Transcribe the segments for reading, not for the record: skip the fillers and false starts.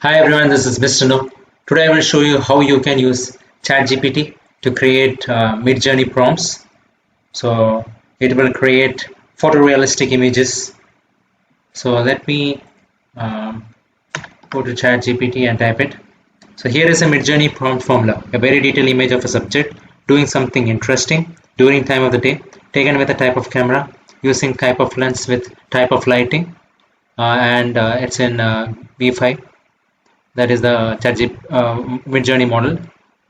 Hi everyone, this is Mr. No. Today I will show you how you can use ChatGPT to create mid-journey prompts. So it will create photorealistic images. So let me go to ChatGPT and type it. So here is a mid-journey prompt formula, a very detailed image of a subject doing something interesting during time of the day, taken with a type of camera, using type of lens with type of lighting, and it's in V5. That is the Midjourney model.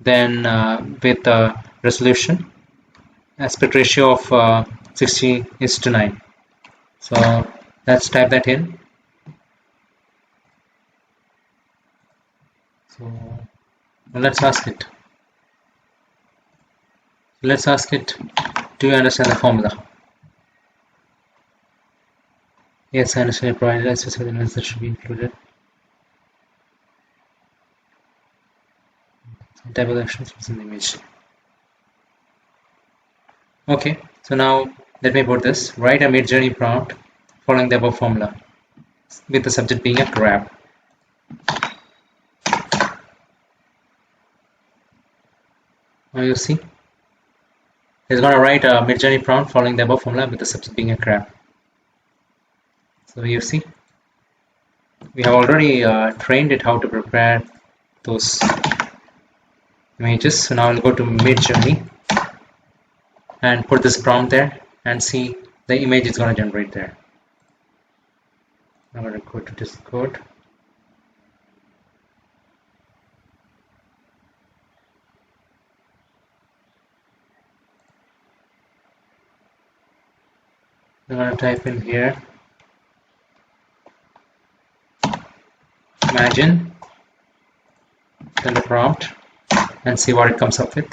Then with resolution, aspect ratio of 60:9. So let's type that in. So let's ask it. Let's ask it, do you understand the formula? Yes, I understand. Provided a specific elements that should be included. Type of actions within the image. Okay, so now let me put this. Write a mid-journey prompt following the above formula, with the subject being a crab. Now you see, it's going to write a mid-journey prompt following the above formula with the subject being a crab. So you see, we have already trained it how to prepare those images. So now I'll go to Midjourney and put this prompt there and see the image is going to generate there. I'm going to go to Discord. I'm going to type in here imagine, then the prompt, and see what it comes up with.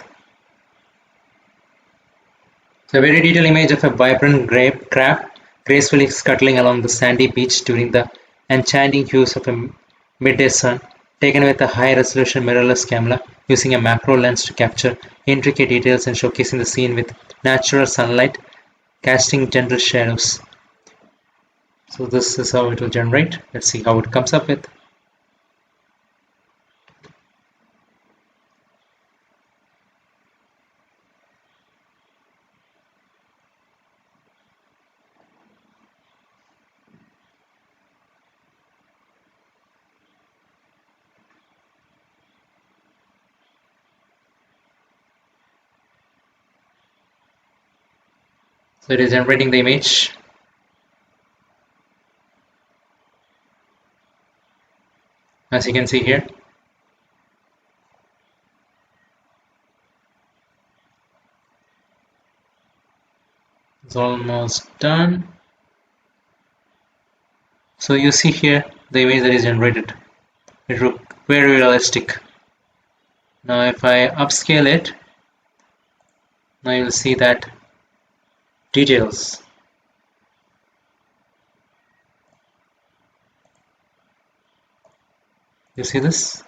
So a very detailed image of a vibrant crab gracefully scuttling along the sandy beach during the enchanting hues of a midday sun, taken with a high-resolution mirrorless camera using a macro lens to capture intricate details and showcasing the scene with natural sunlight casting gentle shadows. So this is how it will generate. Let's see how it comes up with. So it is generating the image. As you can see here. It's almost done. So you see here the image that is generated. It looks very realistic. Now if I upscale it, now you'll see that details. You see this?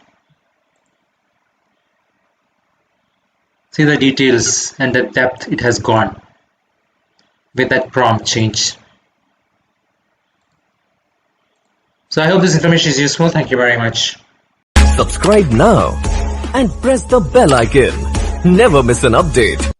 See the details and the depth it has gone with that prompt change. So I hope this information is useful. Thank you very much. Subscribe now and press the bell icon. Never miss an update.